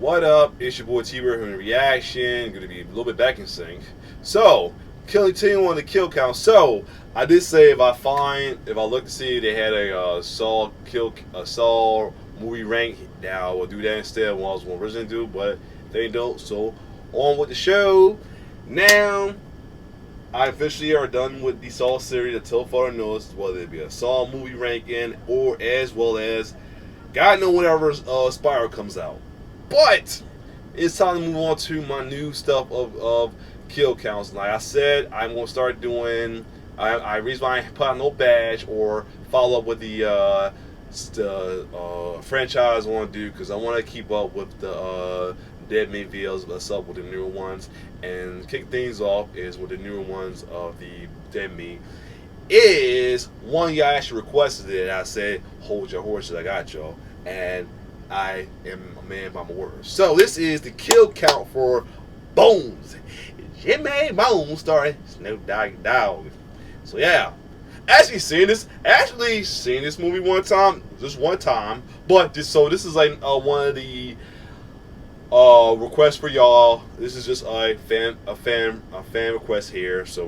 What up? It's your boy T-Bird from the Reaction. Going to be a little bit back in sync. So, continuing on the kill count. So, I did say if I look to see they had a Saw movie rank, now I will do that instead of what I was going to originally do, but they don't. So, on with the show. Now, I officially are done with the Saw series until further notice, whether it be a Saw movie ranking or as well as God know whenever Spiral comes out. But it's time to move on to my new stuff of kill counts. Like I said, I'm gonna start doing. Reason why I put out no badge or follow up with the franchise I want to do, because I want to keep up with the Dead Meat videos. What's up with the newer ones, and kick things off is with the newer ones of the Dead Meat. Is one y'all actually requested it. I said, hold your horses, I got y'all, and I am a man by my word. So this is the kill count for Bones. Jimmy Bones starring Snoop Dogg. So yeah, actually seen this movie just one time. But this is like one of the requests for y'all. This is just a fan request here. So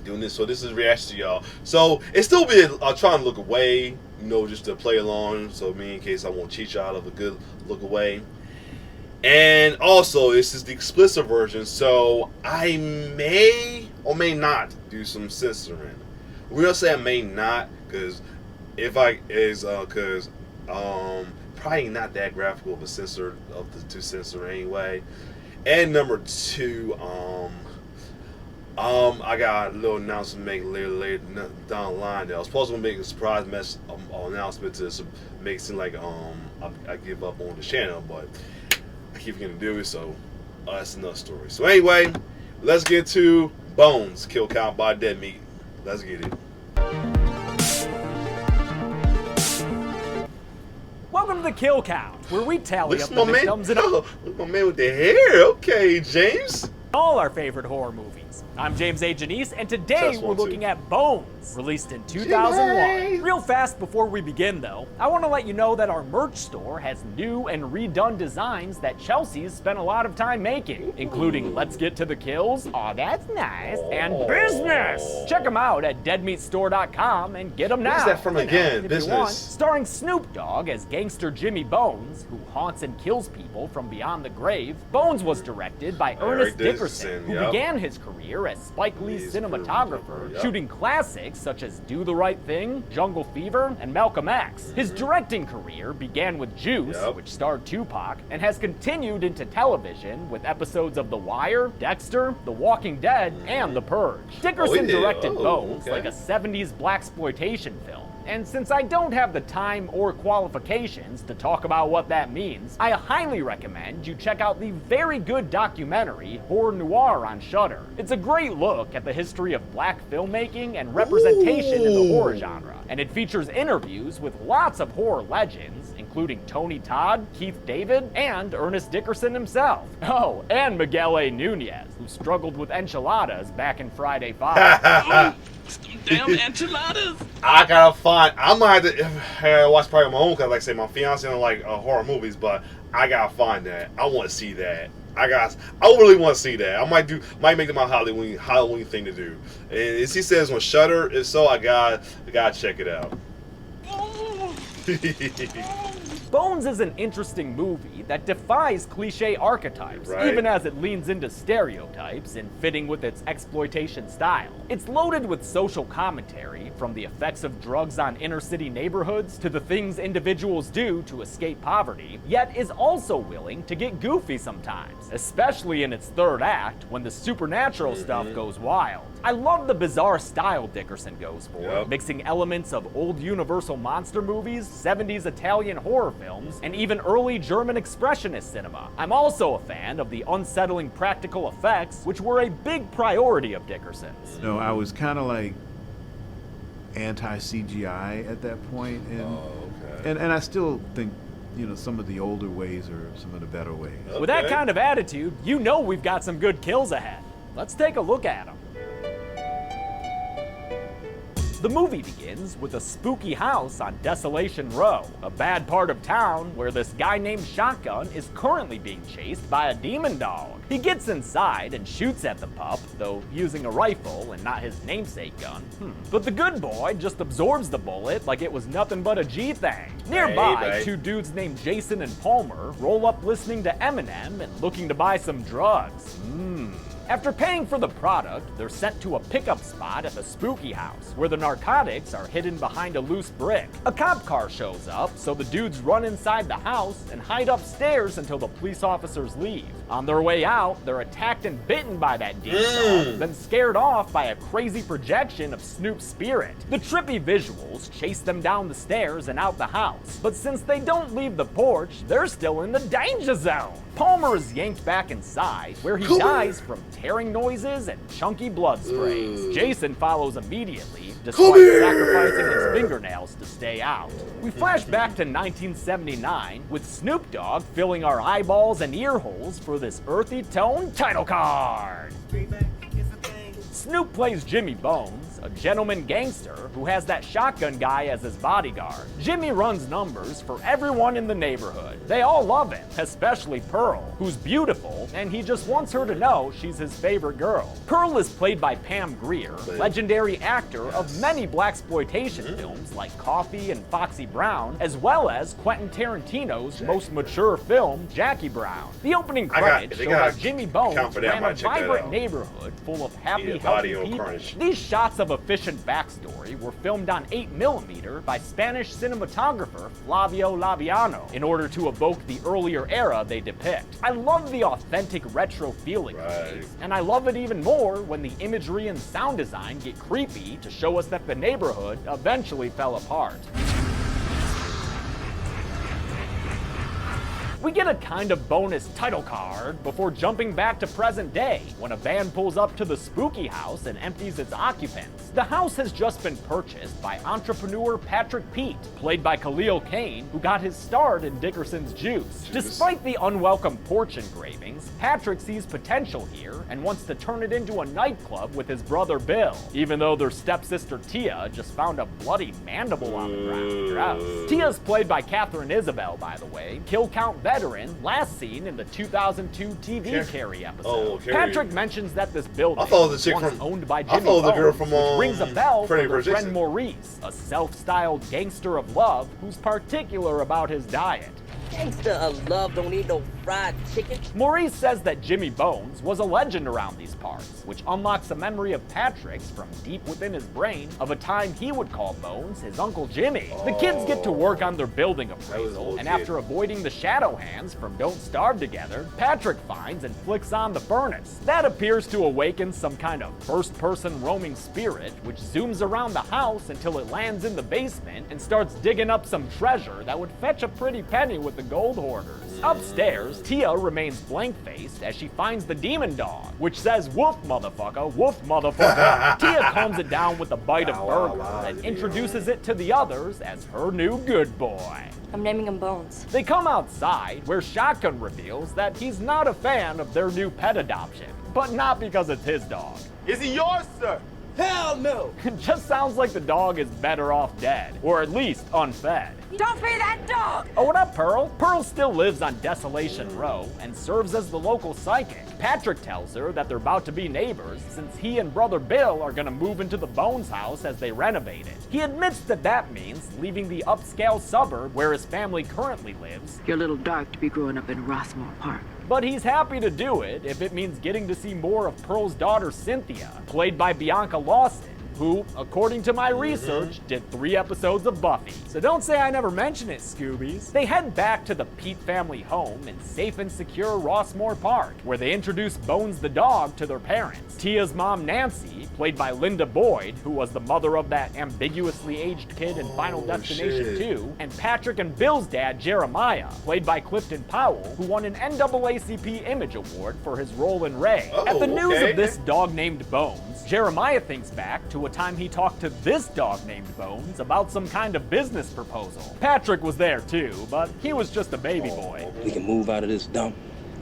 doing this. So this is reaction to y'all. So it's still be trying to look away, just to play along. So me, in case I won't cheat y'all out of a good look away. And also, this is the explicit version, so I may or may not do some censoring. We're gonna say I may not, because probably not that graphical of a censor to censor anyway. And number two, I got a little announcement to make later down the line. That I was supposed to make a surprise announcement to make it seem like I give up on the channel, but I keep forgetting to do it, so that's another story. So anyway, let's get to Bones, kill count by Dead Meat. Let's get it. Welcome to the kill count, where we tally up the victims in look at my man with the hair. Okay, James. all our favorite horror movies. I'm James A. Janice, and today we're looking at Bones, released in 2001. Real fast before we begin though, I want to let you know that our merch store has new and redone designs that Chelsea's spent a lot of time making, including Let's Get to the Kills, aw that's nice, and Business! Check them out at deadmeatstore.com and get them now. Where's that from again? If Business. you want. Starring Snoop Dogg as gangster Jimmy Bones, who haunts and kills people from beyond the grave. Bones was directed by Ernest Dickerson, who began his career as Spike Lee's cinematographer, shooting classics such as Do the Right Thing, Jungle Fever, and Malcolm X. His directing career began with Juice, which starred Tupac, and has continued into television with episodes of The Wire, Dexter, The Walking Dead, and The Purge. Dickerson directed Bones like a 70s blaxploitation film. And since I don't have the time or qualifications to talk about what that means, I highly recommend you check out the very good documentary Horror Noir on Shudder. It's a great look at the history of black filmmaking and representation in the horror genre, and it features interviews with lots of horror legends, including Tony Todd, Keith David, and Ernest Dickerson himself. Oh, and Miguel A. Nunez, who struggled with enchiladas back in Friday 5. Damn enchiladas! I might have to watch probably on my own, because like I say, my fiance don't like horror movies, but I gotta find that. I want to see that. I really want to see that. I might make it my Halloween thing to do. And as he says on Shudder, if so, I gotta check it out. Bones is an interesting movie that defies cliche archetypes, even as it leans into stereotypes in fitting with its exploitation style. It's loaded with social commentary, from the effects of drugs on inner-city neighborhoods to the things individuals do to escape poverty, yet is also willing to get goofy sometimes, especially in its third act when the supernatural stuff goes wild. I love the bizarre style Dickerson goes for, mixing elements of old Universal monster movies, 70s Italian horror films, and even early German expressionist cinema. I'm also a fan of the unsettling practical effects, which were a big priority of Dickerson's. No, I was kind of like anti-CGI at that point, and I still think, some of the older ways are some of the better ways. With that kind of attitude, you know we've got some good kills ahead. Let's take a look at them. The movie begins with a spooky house on Desolation Row, a bad part of town where this guy named Shotgun is currently being chased by a demon dog. He gets inside and shoots at the pup, though using a rifle and not his namesake gun. But the good boy just absorbs the bullet like it was nothing but a G thing. Nearby, two dudes named Jason and Palmer roll up listening to Eminem and looking to buy some drugs. After paying for the product, they're sent to a pickup spot at the spooky house, where the narcotics are hidden behind a loose brick. A cop car shows up, so the dudes run inside the house and hide upstairs until the police officers leave. On their way out, they're attacked and bitten by that demon dog, then scared off by a crazy projection of Snoop's spirit. The trippy visuals chase them down the stairs and out the house, but since they don't leave the porch, they're still in the danger zone. Palmer is yanked back inside, where he dies from tearing noises and chunky blood sprays. Jason follows immediately, despite sacrificing his fingernails to stay out. We flash back to 1979, with Snoop Dogg filling our eyeballs and ear holes for this earthy tone title card. Snoop plays Jimmy Bones, a gentleman gangster who has that shotgun guy as his bodyguard. Jimmy runs numbers for everyone in the neighborhood. They all love him, especially Pearl, who's beautiful, and he just wants her to know she's his favorite girl. Pearl is played by Pam Grier, legendary actor of many blaxploitation films like Coffee and Foxy Brown, as well as Quentin Tarantino's most mature film, Jackie Brown. The opening credits show that Jimmy Bones ran a vibrant neighborhood full of happy, healthy people. These shots of efficient backstory were filmed on 8mm by Spanish cinematographer Flavio Laviano in order to evoke the earlier era they depict. I love the authentic retro feeling of these, and I love it even more when the imagery and sound design get creepy to show us that the neighborhood eventually fell apart. We get a kind of bonus title card before jumping back to present day when a van pulls up to the spooky house and empties its occupants. The house has just been purchased by entrepreneur Patrick Pete, played by Khalil Kane, who got his start in Dickerson's Juice. Despite the unwelcome porch engravings, Patrick sees potential here and wants to turn it into a nightclub with his brother Bill, even though their stepsister Tia just found a bloody mandible on the ground. Gross. Tia's played by Catherine Isabel, by the way, kill count veteran, last seen in the 2002 TV Carrie episode. Patrick mentions that this building was once owned by Jimmy Bones, which rings a bell for their friend Maurice, a self-styled gangster of love who's particular about his diet. Gangster of love don't eat no fried chicken. Maurice says that Jimmy Bones was a legend around these parts, which unlocks a memory of Patrick's from deep within his brain of a time he would call Bones his Uncle Jimmy. The kids get to work on their building appraisal, and after avoiding the shadow hands from Don't Starve Together, Patrick finds and flicks on the furnace. That appears to awaken some kind of first-person roaming spirit, which zooms around the house until it lands in the basement and starts digging up some treasure that would fetch a pretty penny with the gold hoarders. Upstairs, Tia remains blank-faced as she finds the demon dog, which says, "Woof, motherfucker, woof, motherfucker." Tia calms it down with a bite of burger and introduces it to the others as her new good boy. I'm naming him Bones. They come outside, where Shotgun reveals that he's not a fan of their new pet adoption, but not because it's his dog. Is he yours, sir? Hell no! It just sounds like the dog is better off dead, or at least unfed. Don't be that dog! Oh, what up, Pearl? Pearl still lives on Desolation Row and serves as the local psychic. Patrick tells her that they're about to be neighbors since he and brother Bill are gonna move into the Bones house as they renovate it. He admits that that means leaving the upscale suburb where his family currently lives. You're a little dark to be growing up in Rossmore Park. But he's happy to do it if it means getting to see more of Pearl's daughter Cynthia, played by Bianca Lawson, who, according to my research, did 3 episodes of Buffy. So don't say I never mentioned it, Scoobies. They head back to the Pete family home in safe and secure Rossmore Park, where they introduce Bones the dog to their parents. Tia's mom, Nancy, played by Linda Boyd, who was the mother of that ambiguously aged kid in Final Destination 2, and Patrick and Bill's dad, Jeremiah, played by Clifton Powell, who won an NAACP Image Award for his role in Ray. At the news of this dog named Bones, Jeremiah thinks back to a time he talked to this dog named Bones about some kind of business proposal. Patrick was there too, but he was just a baby boy. We can move out of this dump,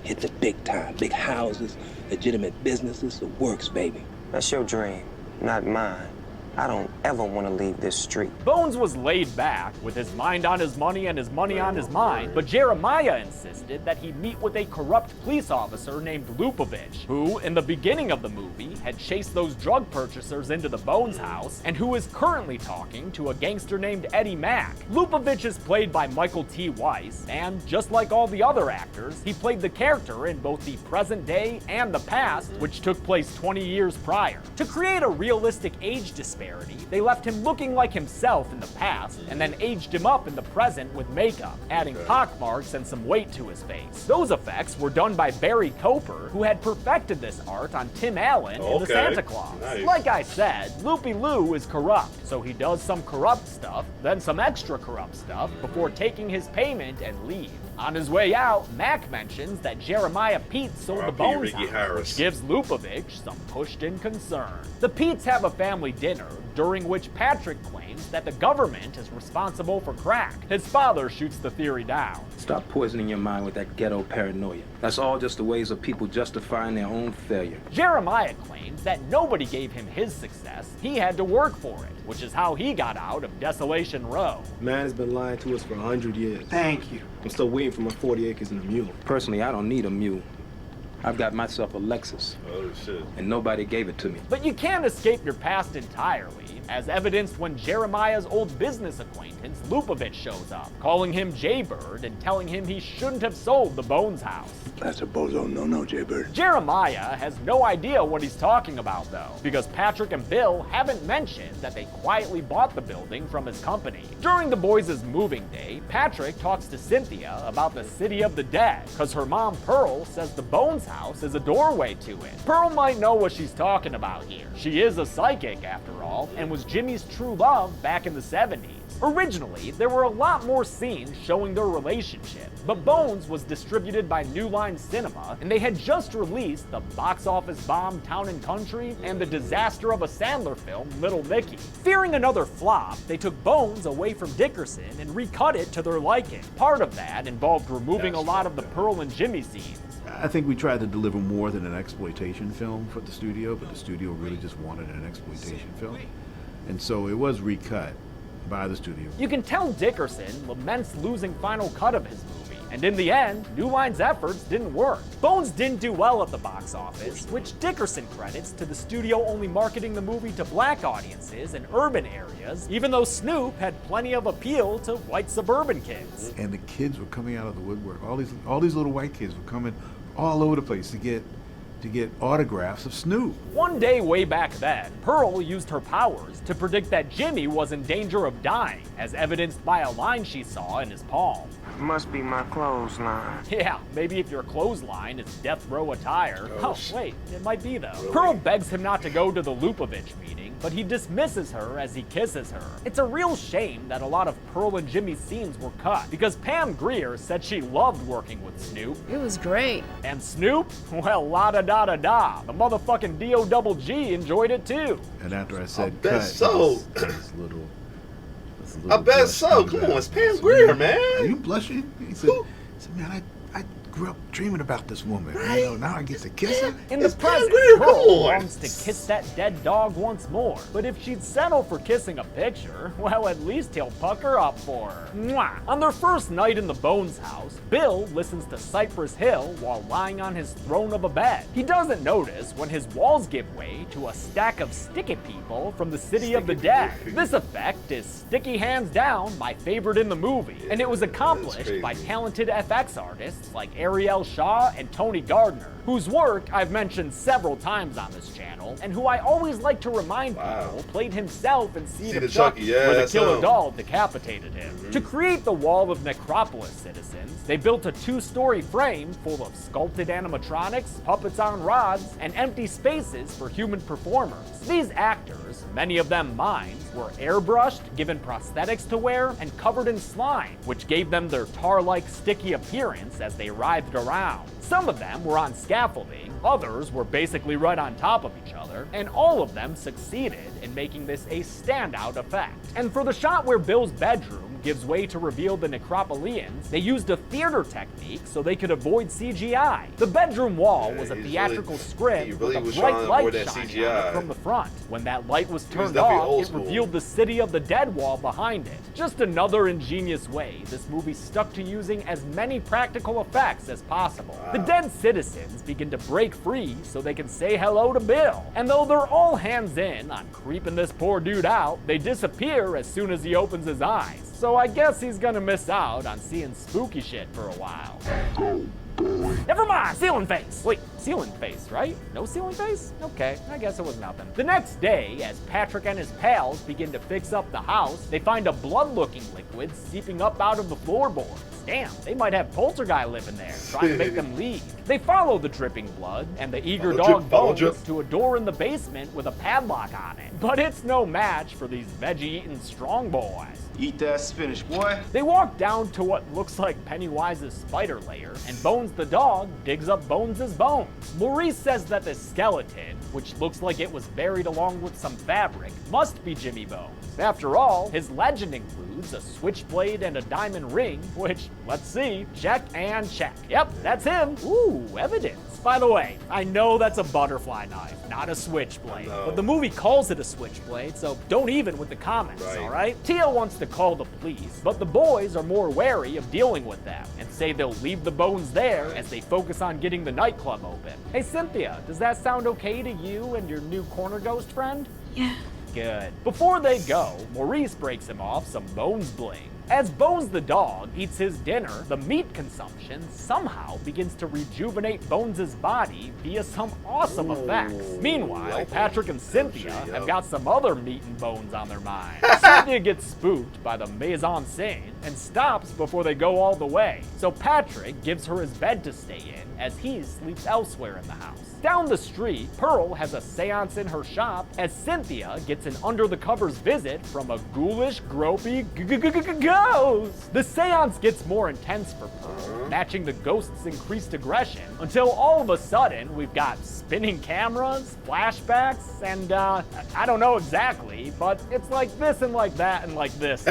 hit the big time, big houses, legitimate businesses, the works, baby. That's your dream, not mine. I don't ever want to leave this street. Bones was laid back, with his mind on his money and his money on his mind, but Jeremiah insisted that he meet with a corrupt police officer named Lupovich, who, in the beginning of the movie, had chased those drug purchasers into the Bones house, and who is currently talking to a gangster named Eddie Mack. Lupovich is played by Michael T. Weiss, and just like all the other actors, he played the character in both the present day and the past, which took place 20 years prior. To create a realistic age disparity, they left him looking like himself in the past, and then aged him up in the present with makeup, adding pockmarks and some weight to his face. Those effects were done by Barry Coper, who had perfected this art on Tim Allen in The Santa Claus. Nice. Like I said, Loopy Lou is corrupt, so he does some corrupt stuff, then some extra corrupt stuff, before taking his payment and leave. On his way out, Mac mentions that Jeremiah Pete sold the Bones house, which gives Lupovich some pushed-in concern. The Peets have a family dinner, during which Patrick claims that the government is responsible for crack. His father shoots the theory down. Stop poisoning your mind with that ghetto paranoia. That's all just the ways of people justifying their own failure. Jeremiah claims that nobody gave him his success, he had to work for it, which is how he got out of Desolation Row. Man has been lying to us for 100 years. Thank you. I'm still waiting for my 40 acres and a mule. Personally, I don't need a mule. I've got myself a Lexus. Oh, shit. And nobody gave it to me. But you can't escape your past entirely, as evidenced when Jeremiah's old business acquaintance Lupovich shows up, calling him Jaybird and telling him he shouldn't have sold the Bones house. That's a bozo no-no, Jaybird. Jeremiah has no idea what he's talking about, though, because Patrick and Bill haven't mentioned that they quietly bought the building from his company. During the boys' moving day, Patrick talks to Cynthia about the City of the Dead, because her mom Pearl says the Bones house is a doorway to it. Pearl might know what she's talking about here. She is a psychic, after all, and was Jimmy's true love back in the 70s. Originally, there were a lot more scenes showing their relationship, but Bones was distributed by New Line Cinema, and they had just released the box office bomb Town and Country and the disaster of a Sandler film, Little Nicky. Fearing another flop, they took Bones away from Dickerson and recut it to their liking. Part of that involved removing a lot of the Pearl and Jimmy scenes. I think we tried to deliver more than an exploitation film for the studio, but the studio really just wanted an exploitation film. And so it was recut by the studio. You can tell Dickerson laments losing final cut of his movie, and in the end, New Line's efforts didn't work. Bones didn't do well at the box office, which Dickerson credits to the studio only marketing the movie to black audiences in urban areas, even though Snoop had plenty of appeal to white suburban kids. And the kids were coming out of the woodwork. All these little white kids were coming all over the place to get autographs of Snoop. One day way back then, Pearl used her powers to predict that Jimmy was in danger of dying, as evidenced by a line she saw in his palm. Must be my clothesline. Yeah, maybe if your clothesline is death row attire. Oh, wait, it might be though. Pearl begs him not to go to the Lupovich meeting, but he dismisses her as he kisses her. It's a real shame that a lot of Pearl and Jimmy's scenes were cut, because Pam Grier said she loved working with Snoop. It was great. And Snoop? Well, la-da-da-da-da. The motherfucking D-O-double-G enjoyed it too. And after I said I bet so. I bet so. Come on, it's Pam Grier, man. Are you blushing? He said, man, I grew up dreaming about this woman. Right? You know, now I get to kiss her. In the present, Pearl longs to kiss that dead dog once more. But if she'd settle for kissing a picture, well, at least he'll pucker up for her. Mwah. On their first night in the Bones house, Bill listens to Cypress Hill while lying on his throne of a bed. He doesn't notice when his walls give way to a stack of sticky people from the City of the Dead. This effect is sticky hands down my favorite in the movie, and it was accomplished by talented FX artists like Ariel Shaw and Tony Gardner, whose work I've mentioned several times on this channel, and who I always like to remind people played himself in Seed of Chucky, where the killer doll decapitated him. To create the Wall of Necropolis citizens, they built a 2-story frame full of sculpted animatronics, puppets on rods, and empty spaces for human performers. These actors, many of them mimes, were airbrushed, given prosthetics to wear, and covered in slime, which gave them their tar-like sticky appearance as they writhed around. Some of them were on scaffolding, others were basically right on top of each other, and all of them succeeded in making this a standout effect. And for the shot where Bill's bedroom gives way to reveal the Necropolians, they used a theater technique so they could avoid CGI. The bedroom wall was a theatrical script with a bright light shining on it from the front. When that light was turned off, it revealed the City of the Dead wall behind it. Just another ingenious way this movie stuck to using as many practical effects as possible. The dead citizens begin to break free so they can say hello to Bill. And though they're all hands in on creeping this poor dude out, they disappear as soon as he opens his eyes. So I guess he's gonna miss out on seeing spooky shit for a while. Never mind, ceiling face. Wait, ceiling face, right? No ceiling face? Okay, I guess it was nothing. The next day, as Patrick and his pals begin to fix up the house, they find a blood-looking liquid seeping up out of the floorboards. Damn, they might have Poltergeist living there, trying to make them leave. They follow the dripping blood and the eager dog Bones to a door in the basement with a padlock on it. But it's no match for these veggie-eating strong boys. Eat that spinach, boy. They walk down to what looks like Pennywise's spider lair, and Bones the dog digs up Bones' bones. Maurice says that the skeleton, which looks like it was buried along with some fabric, must be Jimmy Bones. After all, his legend includes a switchblade and a diamond ring, which, let's see, check and check. Yep, that's him. Ooh, evidence. By the way, I know that's a butterfly knife, not a switchblade. But the movie calls it a switchblade, so don't even with the comments, alright? Tia wants to call the police, but the boys are more wary of dealing with them and say they'll leave the bones there as they focus on getting the nightclub open. Hey Cynthia, does that sound okay to you and your new corner ghost friend? Yeah. Good. Before they go, Maurice breaks him off some Bones bling. As Bones the dog eats his dinner, the meat consumption somehow begins to rejuvenate Bones' body via some awesome effects. Meanwhile, Patrick and Cynthia have got some other meat and bones on their minds. Cynthia gets spooked by the mise-en-scène and stops before they go all the way. So Patrick gives her his bed to stay in as he sleeps elsewhere in the house. Down the street, Pearl has a seance in her shop as Cynthia gets an under-the-covers visit from a ghoulish, gropey ghost. The seance gets more intense for Pearl, matching the ghost's increased aggression, until all of a sudden we've got spinning cameras, flashbacks, and I don't know exactly, but it's like this and like that and like this.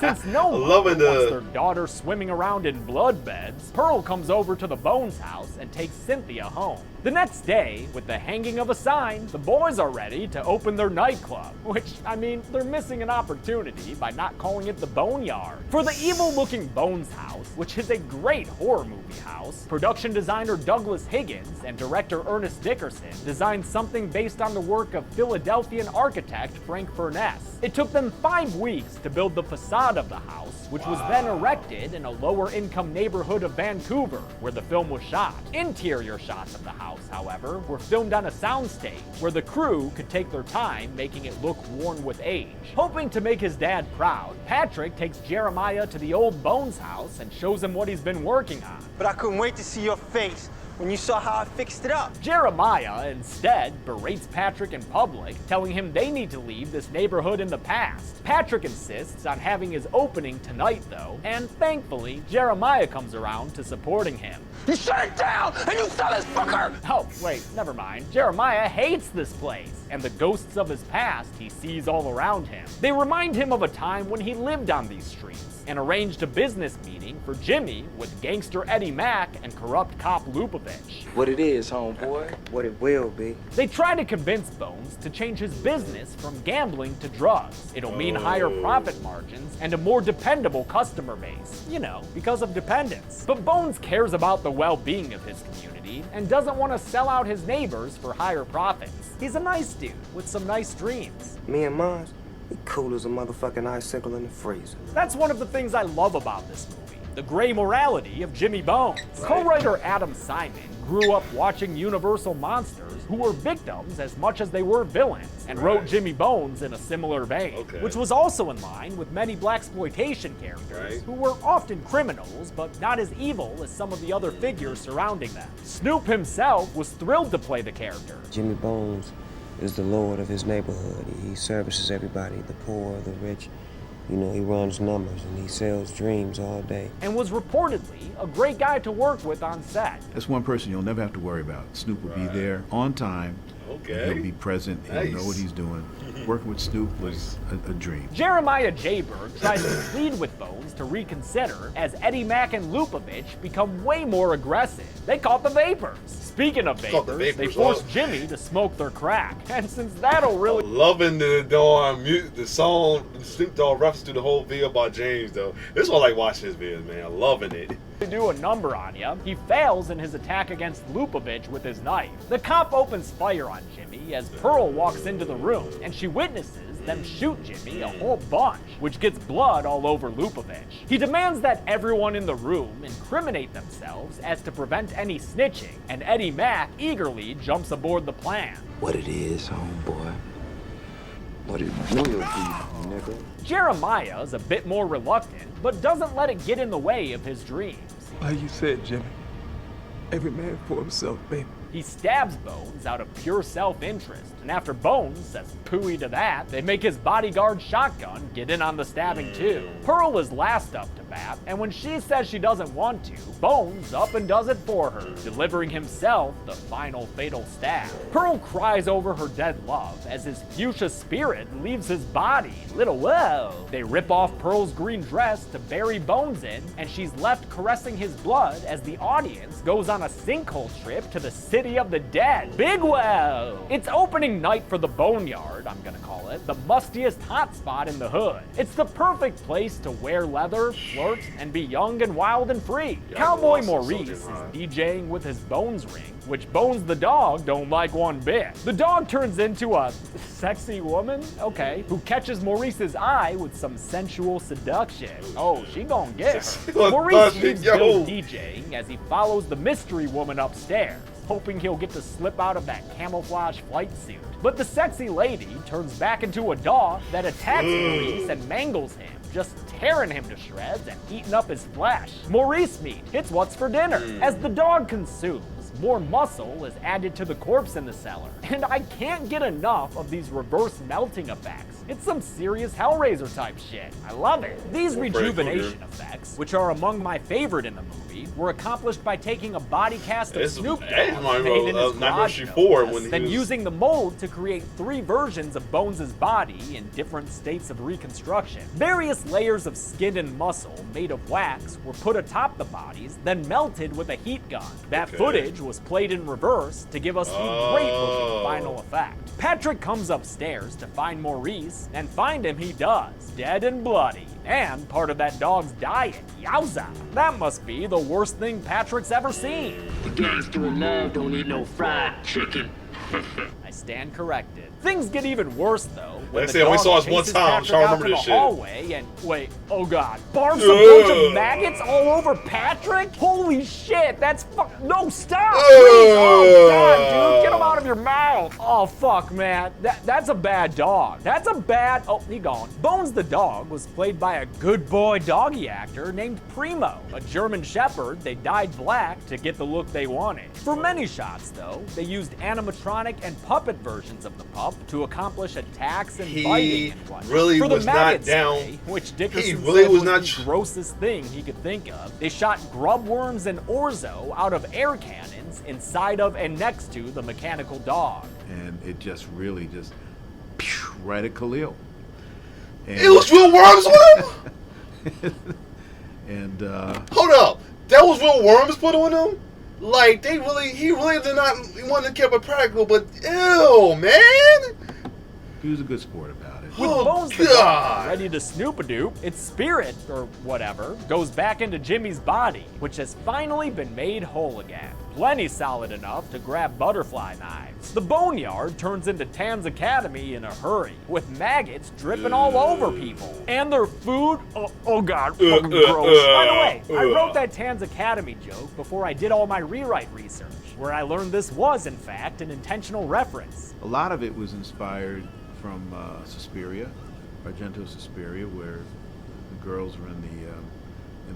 Since no one wants their daughter swimming around in blood beds, Pearl comes over to the Bones house and takes Cynthia home. The next day, with the hanging of a sign, the boys are ready to open their nightclub, which, I mean, they're missing an opportunity by not calling it the Boneyard. For the evil-looking Bones house, which is a great horror movie house, production designer Douglas Higgins and director Ernest Dickerson designed something based on the work of Philadelphian architect Frank Furness. It took them 5 weeks to build the facade of the house, which was then erected in a lower-income neighborhood of Vancouver, where the film was shot. Interior shots of the house, however, were filmed on a soundstage, where the crew could take their time making it look worn with age. Hoping to make his dad proud, Patrick takes Jeremiah to the old Bones house and shows him what he's been working on. But I couldn't wait to see your face when you saw how I fixed it up. Jeremiah instead berates Patrick in public, telling him they need to leave this neighborhood in the past. Patrick insists on having his opening tonight though, and thankfully, Jeremiah comes around to supporting him. You shut it down and you sell this fucker! Oh, wait, never mind. Jeremiah hates this place, and the ghosts of his past he sees all around him. They remind him of a time when he lived on these streets, and arranged a business meeting for Jimmy with gangster Eddie Mack and corrupt cop Lupovich. What it is, homeboy. What it will be. They try to convince Bones to change his business from gambling to drugs. It'll mean higher profit margins and a more dependable customer base. You know, because of dependence. But Bones cares about the well-being of his community and doesn't want to sell out his neighbors for higher profits. He's a nice dude with some nice dreams. Me and mine, we cool as a motherfucking icicle in the freezer. That's one of the things I love about this movie. The gray morality of Jimmy Bones. Co-writer Adam Simon grew up watching Universal monsters who were victims as much as they were villains, and wrote Jimmy Bones in a similar vein, which was also in line with many blaxploitation characters who were often criminals, but not as evil as some of the other figures surrounding them. Snoop himself was thrilled to play the character. Jimmy Bones is the lord of his neighborhood. He services everybody, the poor, the rich, You know, he runs numbers and he sells dreams all day. And was reportedly a great guy to work with on set. That's one person you'll never have to worry about. Snoop will be there on time. Okay. He'll be present. He'll know what he's doing. Working with Snoop was a dream. Jeremiah Jayberg tries to plead with Bones to reconsider as Eddie Mack and Lupovich become way more aggressive. They caught the vapors. Speaking of vapors, they force Jimmy to smoke their crack. And since that'll really... Loving the song, the Snoop Dogg reference to the whole video by James, though. This is why I like watching his videos, man. I'm loving it. To do a number on you, he fails in his attack against Lupovich with his knife. The cop opens fire on Jimmy as Pearl walks into the room, and she witnesses them shoot Jimmy a whole bunch, which gets blood all over Lupovich. He demands that everyone in the room incriminate themselves as to prevent any snitching, and Eddie Mack eagerly jumps aboard the plan. What it is, homeboy. What it will be, nigga. Jeremiah's a bit more reluctant, but doesn't let it get in the way of his dreams. Like you said, Jimmy, every man for himself, baby. He stabs Bones out of pure self-interest, and after Bones says pooey to that, they make his bodyguard Shotgun get in on the stabbing too. Pearl is last up to bat, and when she says she doesn't want to, Bones up and does it for her, delivering himself the final fatal stab. Pearl cries over her dead love as his fuchsia spirit leaves his body. Little whoa! They rip off Pearl's green dress to bury Bones in, and she's left caressing his blood as the audience goes on a sinkhole trip to the city of the dead. Big wow! It's opening night for the Boneyard, I'm gonna call it, the mustiest hotspot in the hood. It's the perfect place to wear leather, flirt, and be young and wild and free. Cowboy Maurice is DJing with his Bones ring, which Bones the dog don't like one bit. The dog turns into a sexy woman, okay, who catches Maurice's eye with some sensual seduction. Oh, she gonna get her. Maurice leaves Bill DJing as he follows the mystery woman upstairs, hoping he'll get to slip out of that camouflage flight suit. But the sexy lady turns back into a dog that attacks Maurice and mangles him, just tearing him to shreds and eating up his flesh. Maurice meat, it's what's for dinner. As the dog consumes, more muscle is added to the corpse in the cellar. And I can't get enough of these reverse melting effects. It's some serious Hellraiser type shit. I love it. These rejuvenation effects, which are among my favorite in the movie, were accomplished by taking a body cast of Snoop Dogg made in his garage, then using the mold to create 3 versions of Bones' body in different states of reconstruction. Various layers of skin and muscle made of wax were put atop the bodies, then melted with a heat gun. That footage was played in reverse to give us the great-looking final effect. Patrick comes upstairs to find Maurice, and find him he does, dead and bloody, and part of that dog's diet. Yowza! That must be the worst thing Patrick's ever seen. The gangster in love don't eat no fried chicken. I stand corrected. Things get even worse though when They the say only dog saw us one chases time. I'm Patrick trying to out remember to the this shit. hallway and wait, oh god, barbs a bunch of maggots all over Patrick? Holy shit, that's no, stop! Please. Oh god, dude, get him out of your mouth. Oh fuck, man, that's a bad dog. That's a bad. Oh, he gone. Bones the dog was played by a good boy doggy actor named Primo, a German Shepherd. They dyed black to get the look they wanted. For many shots though, they used animatronic and puppet versions of the pup to accomplish attacks and biting and whatnot. Really For the was not maggot down. spray, which Dickerson really said was was not the grossest thing he could think of, they shot grub worms and orzo out of air cannons inside of and next to the mechanical dog. And it just really just right at Khalil. And it was real worms with him? And hold up, that was real worms put on him? Like he really did not want to keep it practical, but ew, man. He was a good sport about it. With Bones the dog ready to snoop-a-doop, its spirit, or whatever, goes back into Jimmy's body, which has finally been made whole again. Plenty solid enough to grab butterfly knives. The Boneyard turns into Tan's Academy in a hurry, with maggots dripping all over people. And their food, oh god, fucking gross. By the way, I wrote that Tan's Academy joke before I did all my rewrite research, where I learned this was, in fact, an intentional reference. A lot of it was inspired from Suspiria, Argento Suspiria, where the girls were in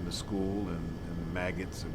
the school and the maggots and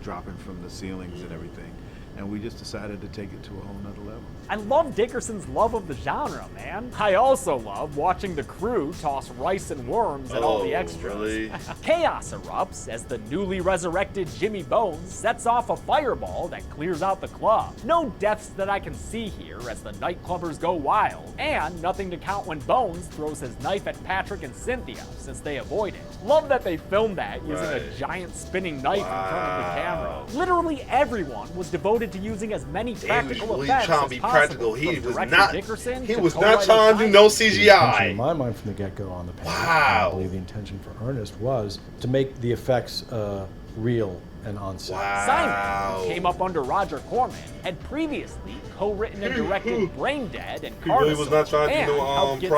dropping from the ceilings and everything. and we just decided to take it to a whole nother level. I love Dickerson's love of the genre, man. I also love watching the crew toss rice and worms at all the extras. Really? Chaos erupts as the newly resurrected Jimmy Bones sets off a fireball that clears out the club. No deaths that I can see here as the nightclubbers go wild, and nothing to count when Bones throws his knife at Patrick and Cynthia since they avoid it. Love that they filmed that using a giant spinning knife in front of the camera. Literally everyone was devoted to using as many practical effects as possible. He was not. Dickerson He was not trying to do no CGI. In my mind, from the get-go on the panel, Wow. I believe the intention for Ernest was to make the effects real and on set. Simon, who came up under Roger Corman, had previously co-written and directed Brain Dead and Carnival. He really was not trying to do no He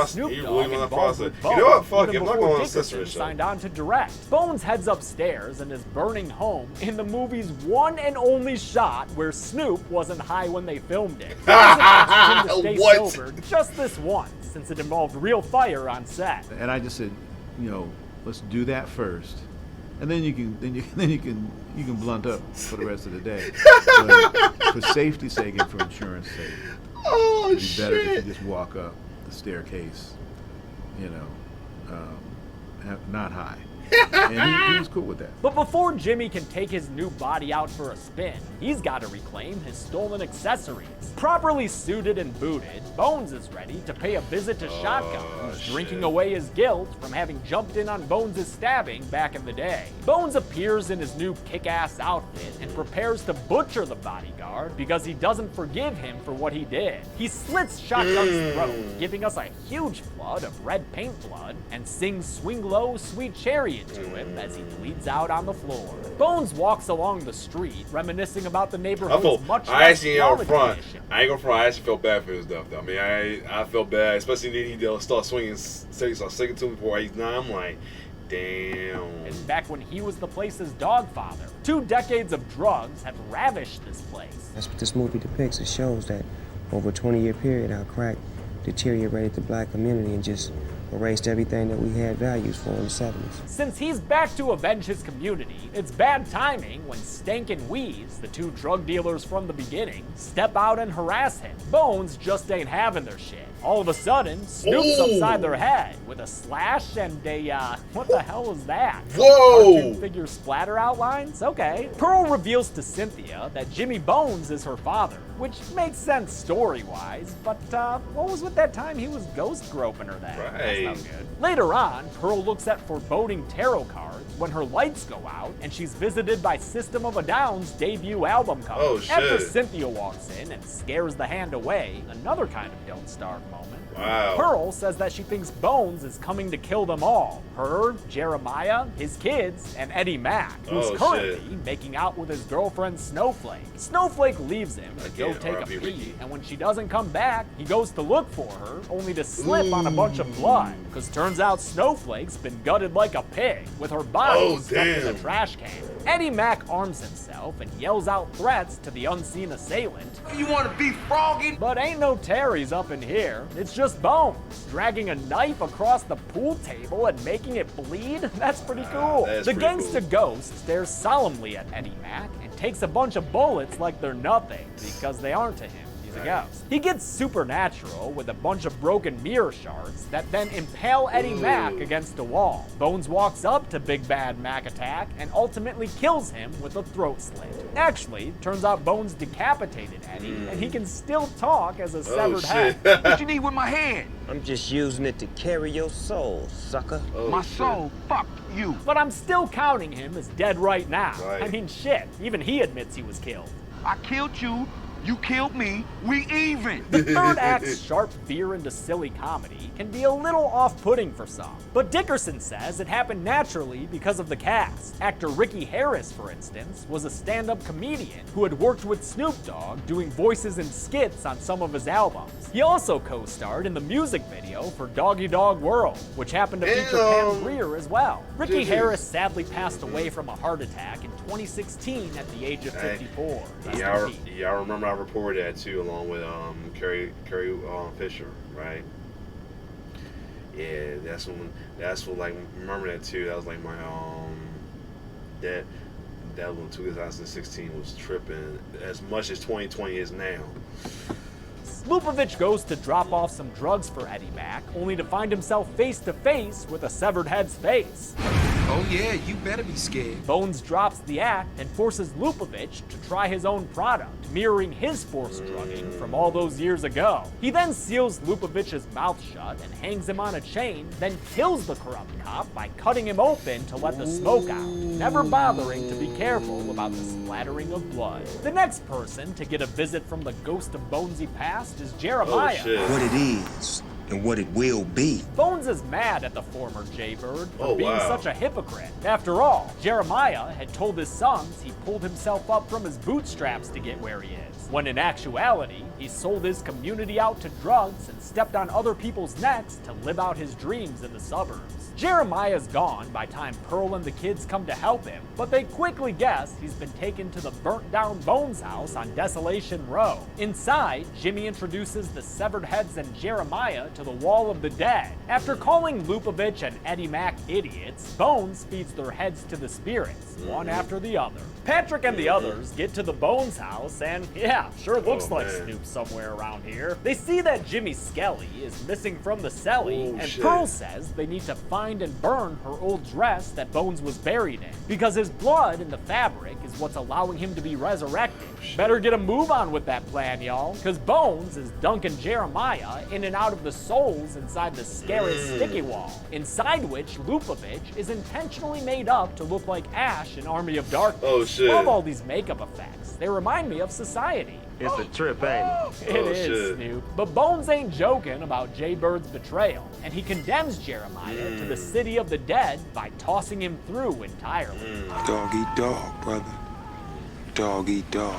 really was not process. You know what? Fuck it. I'm not going to censor this show. Signed on to direct. Bones heads upstairs and is burning home in the movie's one and only shot where Snoop wasn't high when they filmed it. What? Sober just this once, since it involved real fire on set. And I just said, you know, let's do that first, and then you can blunt up for the rest of the day. But for safety's sake and for insurance sake, it'd be better if you just walk up the staircase, you know, not high. And he was cool with that. But before Jimmy can take his new body out for a spin, he's got to reclaim his stolen accessories. Properly suited and booted, Bones is ready to pay a visit to Shotgun, who's drinking away his guilt from having jumped in on Bones' stabbing back in the day. Bones appears in his new kick-ass outfit and prepares to butcher the bodyguard because he doesn't forgive him for what he did. He slits Shotgun's throat, giving us a huge flood of red paint blood, and sings Swing Low, Sweet Chariot to him as he bleeds out on the floor. Bones walks along the street, reminiscing about the neighborhood's much less quality condition. I ain't gonna front. I actually felt bad for his stuff, though. I mean, I felt bad, especially then he started swinging, started singing to me before he's 9. I'm like, damn. And back when he was the place's dog father, 2 decades of drugs have ravished this place. That's what this movie depicts. It shows that over a 20-year period, how crack deteriorated the black community and just erased everything that we had values for in the 70s. Since he's back to avenge his community, it's bad timing when Stank and Wheeze, the 2 drug dealers from the beginning, step out and harass him. Bones just ain't having their shit. All of a sudden, Snoop's upside their head with a slash and a, what the hell is that? Whoa! Cartoon figure splatter outlines? Okay. Pearl reveals to Cynthia that Jimmy Bones is her father, which makes sense story-wise, but what was with that time he was ghost groping her then? Right. That's not good. Later on, Pearl looks at foreboding tarot cards when her lights go out and she's visited by System of a Down's debut album cover. Oh, shit. After Cynthia walks in and scares the hand away, another kind of don't starve moment. Wow. Pearl says that she thinks Bones is coming to kill them all. Her, Jeremiah, his kids, and Eddie Mack, who's currently making out with his girlfriend Snowflake. Snowflake leaves him to go take a pee, and when she doesn't come back, he goes to look for her, only to slip on a bunch of blood. Because turns out Snowflake's been gutted like a pig, with her body stuffed in a trash can. Eddie Mack arms himself and yells out threats to the unseen assailant. You want to be froggy? But ain't no Terry's up in here. It's just Bones, dragging a knife across the pool table and making it bleed? That's pretty cool. The gangsta ghost stares solemnly at Eddie Mack and takes a bunch of bullets like they're nothing, because they aren't to him. He's a ghost. He gets supernatural with a bunch of broken mirror shards that then impale Eddie Mack against a wall. Bones walks up to Big Bad Mac Attack and ultimately kills him with a throat slit. Actually, turns out Bones decapitated Eddie, and he can still talk as a severed head. What you need with my hand? I'm just using it to carry your soul, sucker. My soul? Fuck you. But I'm still counting him as dead right now. I mean, shit, even he admits he was killed. I killed you. You killed me, we even. The third act's sharp veer into silly comedy can be a little off-putting for some, but Dickerson says it happened naturally because of the cast. Actor Ricky Harris, for instance, was a stand-up comedian who had worked with Snoop Dogg doing voices and skits on some of his albums. He also co-starred in the music video for Doggy Dog World, which happened to feature Pam Grier as well. Ricky Harris sadly passed away from a heart attack in 2016 at the age of 54. Yeah, I remember I reported that too, along with Carrie Fisher, right? Yeah, that's when like remember that too. That was like my That one 2016 was tripping as much as 2020 is now. Lupovich goes to drop off some drugs for Eddie Mac, only to find himself face to face with a severed head's face. Oh yeah, you better be scared. Bones drops the act and forces Lupovich to try his own product, mirroring his forced drugging from all those years ago. He then seals Lupovich's mouth shut and hangs him on a chain, then kills the corrupt cop by cutting him open to let the smoke out, never bothering to be careful about the splattering of blood. The next person to get a visit from the ghost of Bonesy past is Jeremiah. What it is and what it will be. Bones is mad at the former Jaybird for being wow. such a hypocrite. After all, Jeremiah had told his sons he pulled himself up from his bootstraps to get where he is, when in actuality, he sold his community out to drugs and stepped on other people's necks to live out his dreams in the suburbs. Jeremiah's gone by time Pearl and the kids come to help him, but they quickly guess he's been taken to the burnt-down Bones house on Desolation Row. Inside, Jimmy introduces the severed heads and Jeremiah to the Wall of the Dead. After calling Lupovich and Eddie Mac idiots, Bones feeds their heads to the spirits, one after the other. Patrick and the others get to the Bones house and, yeah, sure looks like Snoop somewhere around here. They see that Jimmy Skelly is missing from the celly, and Pearl says they need to find and burn her old dress that Bones was buried in, because his blood in the fabric is what's allowing him to be resurrected. Better get a move on with that plan, y'all, because Bones is dunking Jeremiah in and out of the souls inside the scary sticky wall, inside which Lupovich is intentionally made up to look like Ash in Army of Darkness. Oh shit. Love all these makeup effects. They remind me of Society. It's a trip, ain't it? It is, Snoop. But Bones ain't joking about Jaybird's betrayal, and he condemns Jeremiah to the city of the dead by tossing him through entirely. Dog eat dog, brother. Dog eat dog.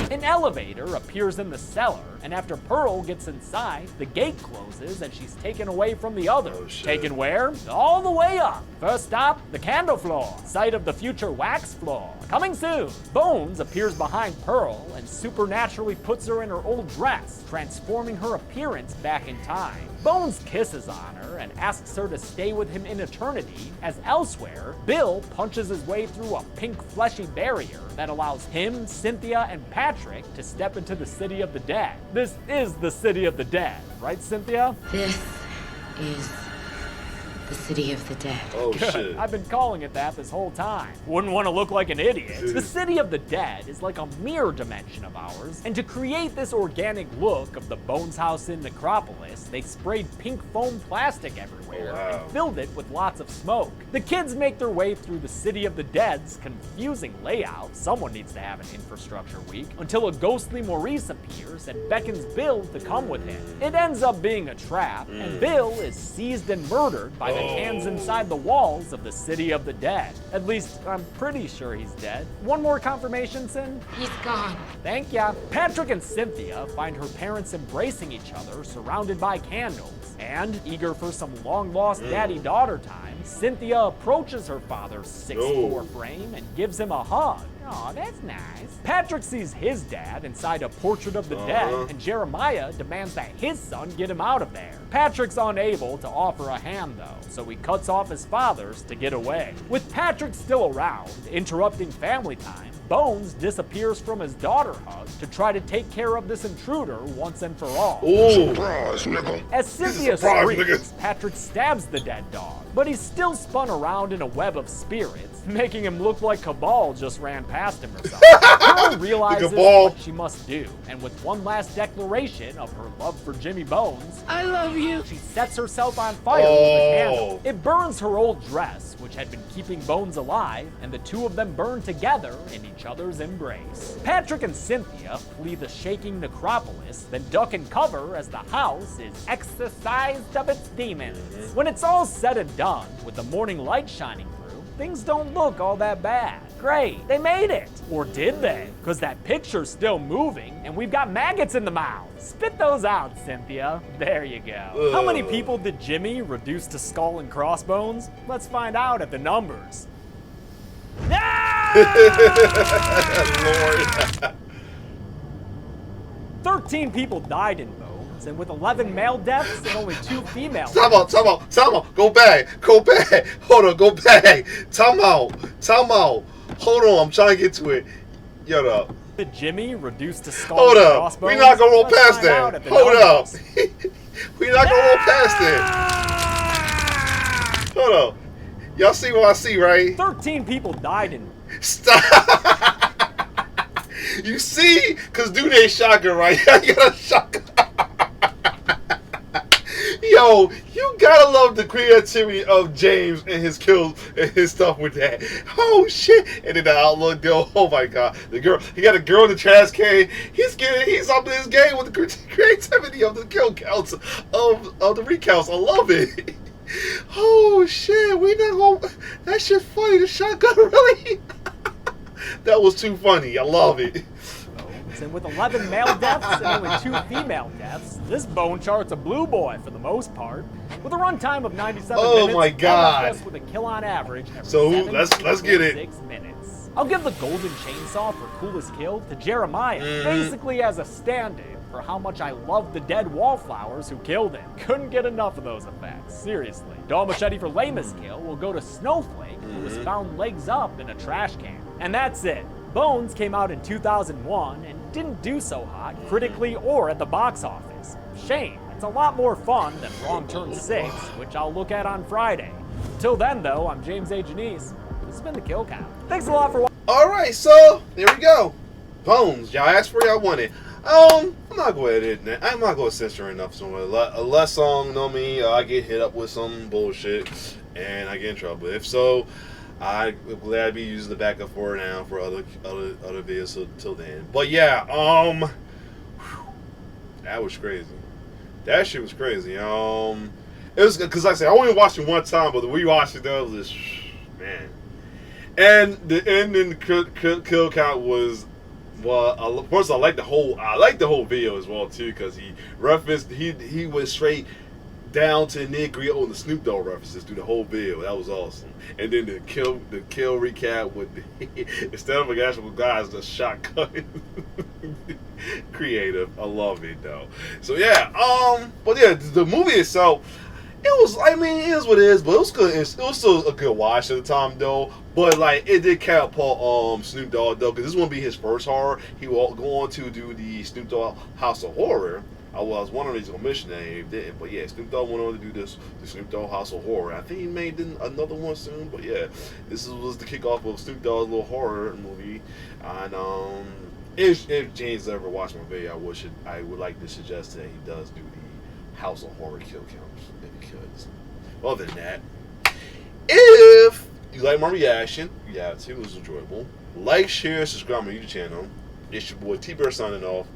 An elevator appears in the cellar, and after Pearl gets inside, the gate closes and she's taken away from the others. Taken where? All the way up. First stop, the candle floor, site of the future wax floor. Coming soon. Bones appears behind Pearl and supernaturally puts her in her old dress, transforming her appearance back in time. Bones kisses on her and asks her to stay with him in eternity, as elsewhere, Bill punches his way through a pink fleshy barrier that allows him, Cynthia, and Patrick to step into the city of the dead. This is the city of the dead, right, Cynthia? This is the city of the dead. Oh, Good. shit. I've been calling it that this whole time. Wouldn't want to look like an idiot. The city of the dead is like a mirror dimension of ours, and to create this organic look of the Bones house in Necropolis, they sprayed pink foam plastic everywhere and filled it with lots of smoke. The kids make their way through the city of the dead's confusing layout. Someone needs to have an infrastructure week, until a ghostly Maurice appears and beckons Bill to come with him. It ends up being a trap, and Bill is seized and murdered by the hands inside the walls of the city of the dead. At least, I'm pretty sure he's dead. One more confirmation, Sin? He's gone. Thank ya. Patrick and Cynthia find her parents embracing each other, surrounded by candles. And, eager for some long-lost daddy-daughter time, Cynthia approaches her father's 6'4" frame and gives him a hug. Aw, that's nice. Patrick sees his dad inside a portrait of the dead, and Jeremiah demands that his son get him out of there. Patrick's unable to offer a hand, though, so he cuts off his father's to get away. With Patrick still around, interrupting family time, Bones disappears from his daughter hug to try to take care of this intruder once and for all. Surprise, nigga. As Cynthia screams, Patrick stabs the dead dog, but he's still spun around in a web of spirits, making him look like Cabal just ran past him or something. Pearl realizes what she must do, and with one last declaration of her love for Jimmy Bones, I love you. She sets herself on fire with a candle. It burns her old dress, which had been keeping Bones alive, and the two of them burn together in each other's embrace. Patrick and Cynthia flee the shaking necropolis, then duck and cover as the house is exorcised of its demons. When it's all said and done, with the morning light shining through, things don't look all that bad. Great, they made it. Or did they? Because that picture's still moving, and we've got maggots in the mouth. Spit those out, Cynthia. There you go. How many people did Jimmy reduce to skull and crossbones? Let's find out at the numbers. Lord. 13 people died in Bones, and with 11 male deaths and only 2 female. Time out. Go back. Hold on, go back. Time out. Hold on, I'm trying to get to it. Shut up. Jimmy reduced to skull. Hold up. We're not gonna roll past that. Hold up. We're not gonna roll past that. Hold up. Y'all see what I see, right? 13 people died in. Stop. You see? Cause dude ain't shotgun, right? I got a shotgun. Yo, you gotta love the creativity of James and his kills and his stuff with that. Oh shit! And then the outlook, though. Oh my god, the girl. He got a girl in the trash can. He's up in his game with the creativity of the kill counts of the recounts. I love it. Oh shit, we not gonna. That shit funny. The shotgun really. That was too funny. I love it. And with 11 male deaths and only 2 female deaths, this bone chart's a blue boy for the most part. With a runtime of 97 minutes, oh my god! With a kill on average every so let's get it. 6 minutes. I'll give the golden chainsaw for coolest kill to Jeremiah, basically as a stand-in for how much I love the dead wallflowers who killed him. Couldn't get enough of those effects, seriously. Dull machete for lamest kill will go to Snowflake, who was found legs up in a trash can. And that's it. Bones came out in 2001 and didn't do so hot, critically or at the box office. Shame. It's a lot more fun than Wrong Turn 6, which I'll look at on Friday. Until then, though, I'm James A. Janice. This has been the Kill Count. Thanks a lot for watching. Alright, so, there we go. Bones. Y'all asked for it, y'all wanted. I'm not going to edit. I'm not going to censor enough. So unless know me, I get hit up with some bullshit and I get in trouble. If so, I'm glad to be using the backup for it now for other videos till then. But yeah, that was crazy. That shit was crazy. It was because like I said I only watched it one time, but the rewatch it that was just man. And the ending kill count was well. First, I like the whole video as well too because he referenced he went straight down to the nitty-gritty on the Snoop Dogg references through the whole video. That was awesome. And then the kill recap with instead of an actual guy, it's the shotgun. Creative. I love it though. So yeah, but yeah, the movie itself, it was, I mean, it is what it is, but it was good. It was still a good watch at the time though. But like, it did catapult Snoop Dogg though, because this won't be his first horror. He will go on to do the Snoop Dogg House of Horror. I was wondering if he's gonna mention that, he didn't. But yeah, Snoop Dogg went on to do the Snoop Dogg House of Horror. I think he made another one soon. But yeah, this was the kickoff of Snoop Dogg's little horror movie. And if James ever watched my video, I would like to suggest that he does do the House of Horror kill counts if he could. Other than that, if you like my reaction, yeah, it was enjoyable. Like, share, subscribe to my YouTube channel. It's your boy T-Bear signing off.